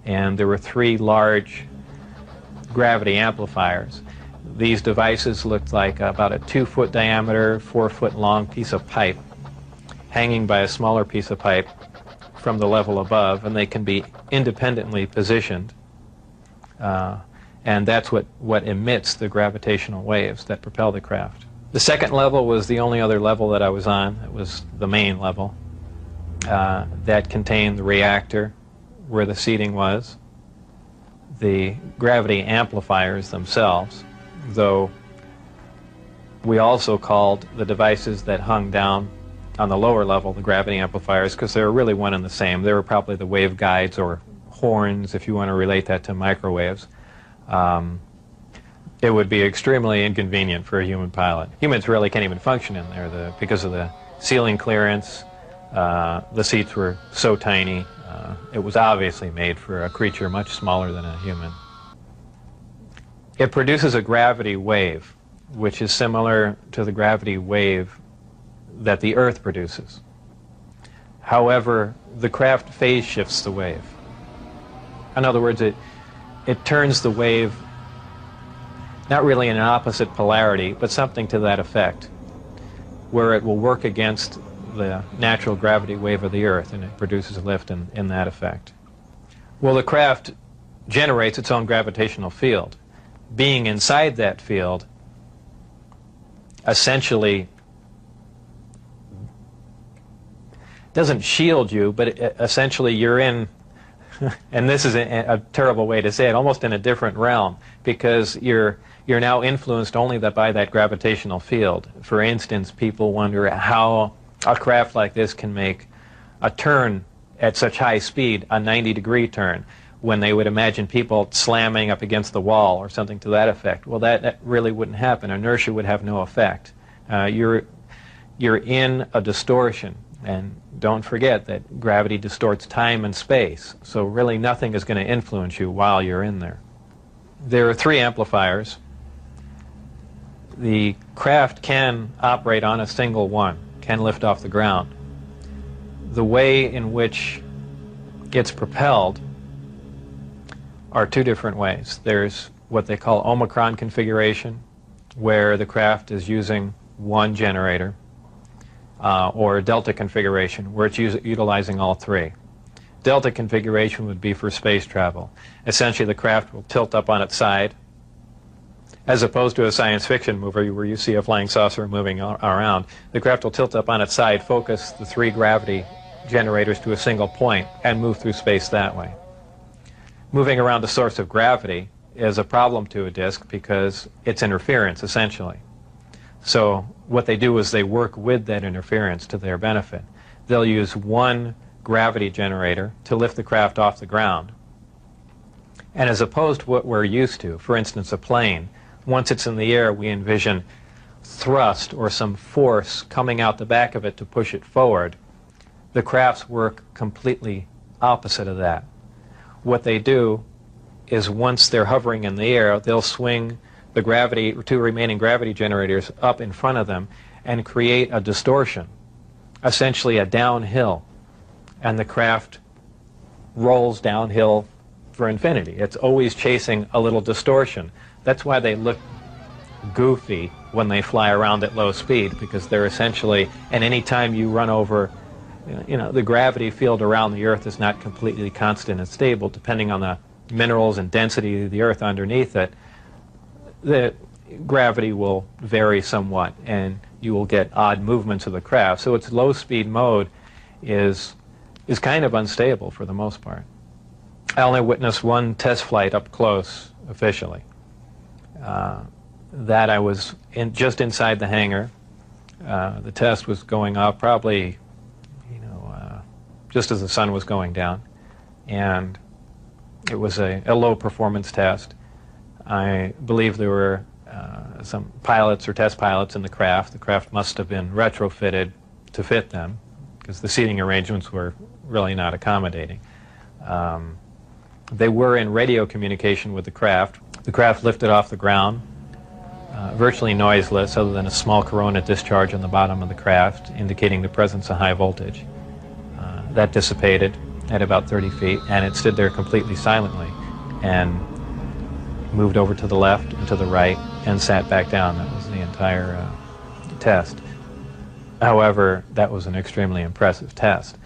and there were 3 large gravity amplifiers. These devices looked like about a 2-foot diameter, 4-foot long piece of pipe hanging by a smaller piece of pipe from the level above, and they can be independently positioned. And that's what emits the gravitational waves that propel the craft. The second level was the only other level that I was on. It was the main level that contained the reactor where the seating was, the gravity amplifiers themselves, though we also called the devices that hung down on the lower level the gravity amplifiers, because they were really one and the same. They were probably the wave guides or horns, if you want to relate that to microwaves. It would be extremely inconvenient for a human pilot. Humans really can't even function in there because of the ceiling clearance. The seats were so tiny. It was obviously made for a creature much smaller than a human. It produces a gravity wave, which is similar to the gravity wave that the Earth produces. However, the craft phase shifts the wave. In other words, it turns the wave not really in an opposite polarity, but something to that effect, where it will work against the natural gravity wave of the Earth, and it produces a lift in that effect. Well, the craft generates its own gravitational field. Being inside that field essentially doesn't shield you, but essentially you're in, and this is a terrible way to say it, almost in a different realm, because you're now influenced only by that gravitational field. For instance, people wonder how a craft like this can make a turn at such high speed, a 90-degree turn, when they would imagine people slamming up against the wall or something to that effect. Well, that really wouldn't happen. Inertia would have no effect. You're in a distortion, and don't forget that gravity distorts time and space, so really nothing is going to influence you while you're in there. There are 3 amplifiers. The craft can operate on a single one, can lift off the ground. The way in which it's propelled are 2 different ways. There's what they call Omicron configuration, where the craft is using one generator, or Delta configuration, where it's utilizing all 3. Delta configuration would be for space travel. Essentially, the craft will tilt up on its side, as opposed to a science fiction movie where you see a flying saucer moving around. The craft will tilt up on its side, focus the 3 gravity generators to a single point, and move through space that way. Moving around the source of gravity is a problem to a disk because it's interference, essentially. So what they do is they work with that interference to their benefit. They'll use one gravity generator to lift the craft off the ground. And as opposed to what we're used to, for instance, a plane, once it's in the air, we envision thrust or some force coming out the back of it to push it forward. The crafts work completely opposite of that. What they do is once they're hovering in the air, they'll swing the 2 remaining gravity generators up in front of them and create a distortion, essentially a downhill, and the craft rolls downhill for infinity. It's always chasing a little distortion. That's why they look goofy when they fly around at low speed, because they're essentially, and any time you run over, the gravity field around the Earth is not completely constant and stable, depending on the minerals and density of the Earth underneath it. The gravity will vary somewhat, and you will get odd movements of the craft. So its low-speed mode is kind of unstable for the most part. I only witnessed one test flight up close, officially. That I was just inside the hangar. The test was going off probably, just as the sun was going down, and it was a low-performance test. I believe there were some pilots or test pilots in the craft. The craft must have been retrofitted to fit them, because the seating arrangements were really not accommodating. They were in radio communication with the craft. The craft lifted off the ground, virtually noiseless, other than a small corona discharge on the bottom of the craft, indicating the presence of high voltage. That dissipated. at about 30 feet, and it stood there completely silently and moved over to the left and to the right and sat back down. That was the entire test. However, that was an extremely impressive test.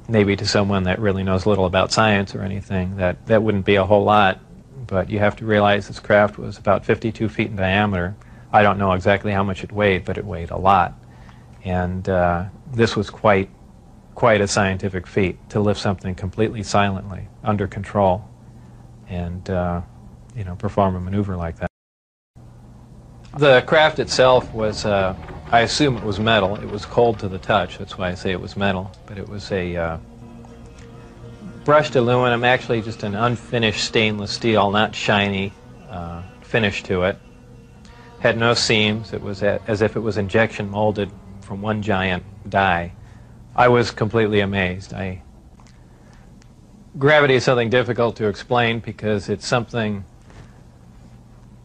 Maybe to someone that really knows little about science or anything, that wouldn't be a whole lot, but you have to realize this craft was about 52 feet in diameter. I don't know exactly how much it weighed, but it weighed a lot. And this was quite a scientific feat, to lift something completely silently, under control, and perform a maneuver like that. The craft itself was, I assume it was metal. It was cold to the touch, that's why I say it was metal, but it was a brushed aluminum, actually just an unfinished stainless steel, not shiny finish to it. Had no seams. It was as if it was injection molded from one giant die. I was completely amazed. Gravity is something difficult to explain because it's something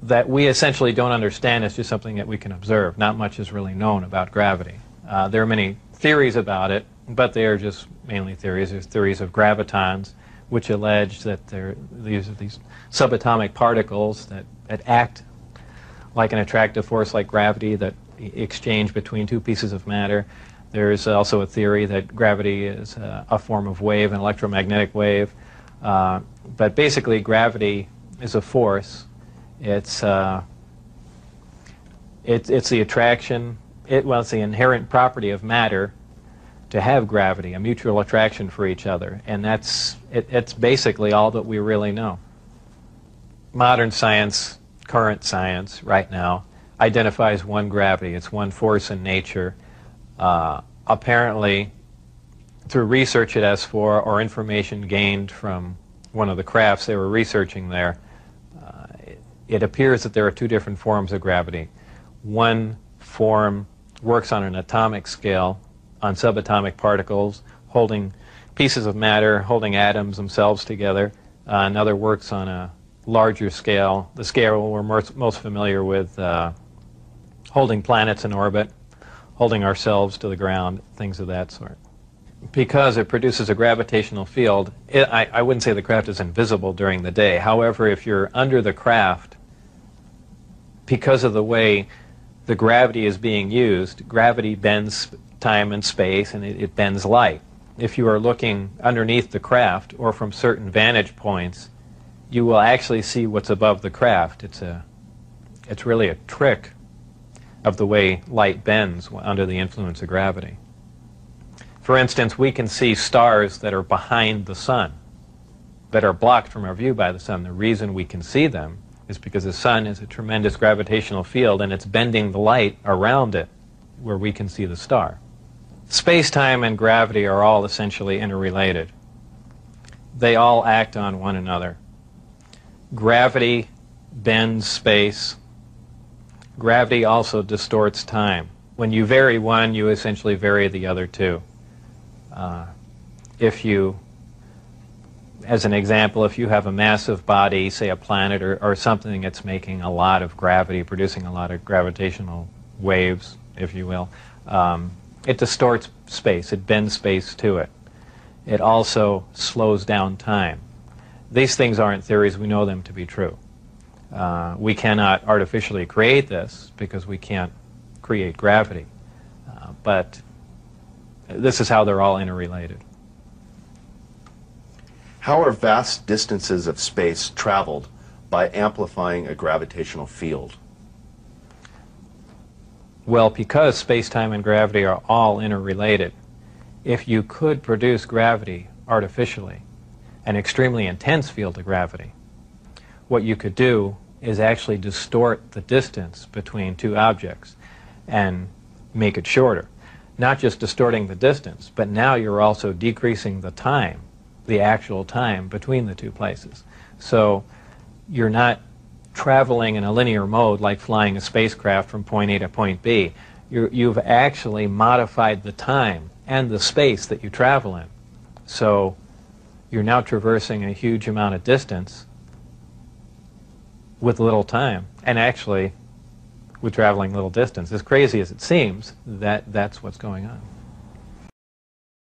that we essentially don't understand. It's just something that we can observe. Not much is really known about gravity. There are many theories about it, but they are just mainly theories. There's theories of gravitons, which allege that these are these subatomic particles that act like an attractive force like gravity, that exchange between two pieces of matter. There's also a theory that gravity is a form of wave, an electromagnetic wave. But basically, gravity is a force. It's the attraction. It's the inherent property of matter to have gravity, a mutual attraction for each other, and it's basically all that we really know. Modern science, current science, right now, identifies one gravity. It's one force in nature. Apparently, through research at S4 or information gained from one of the crafts they were researching there, it appears that there are two different forms of gravity. One form works on an atomic scale, on subatomic particles, holding pieces of matter, holding atoms themselves together. Another works on a larger scale, the scale we're most familiar with, holding planets in orbit, holding ourselves to the ground, things of that sort. Because it produces a gravitational field, I wouldn't say the craft is invisible during the day. However, if you're under the craft, because of the way the gravity is being used, gravity bends time and space, and it bends light. If you are looking underneath the craft or from certain vantage points, you will actually see what's above the craft. It's really a trick of the way light bends under the influence of gravity. For instance, we can see stars that are behind the sun, that are blocked from our view by the sun. The reason we can see them is because the sun is a tremendous gravitational field, and it's bending the light around it where we can see the star. Space-time and gravity are all essentially interrelated. They all act on one another. Gravity bends space. Gravity also distorts time. When you vary one, you essentially vary the other two. As an example, if you have a massive body, say a planet or something that's making a lot of gravity, producing a lot of gravitational waves, if you will, it distorts space. It bends space to it. It also slows down time. These things aren't theories. We know them to be true. We cannot artificially create this because we can't create gravity. But this is how they're all interrelated. How are vast distances of space traveled by amplifying a gravitational field? Well, because space-time and gravity are all interrelated, if you could produce gravity artificially, an extremely intense field of gravity, what you could do is actually distort the distance between two objects and make it shorter. Not just distorting the distance, but now you're also decreasing the time, the actual time between the two places. So you're not traveling in a linear mode like flying a spacecraft from point A to point B. You've actually modified the time and the space that you travel in. So you're now traversing a huge amount of distance with little time, and actually with traveling little distance. As crazy as it seems, that's what's going on.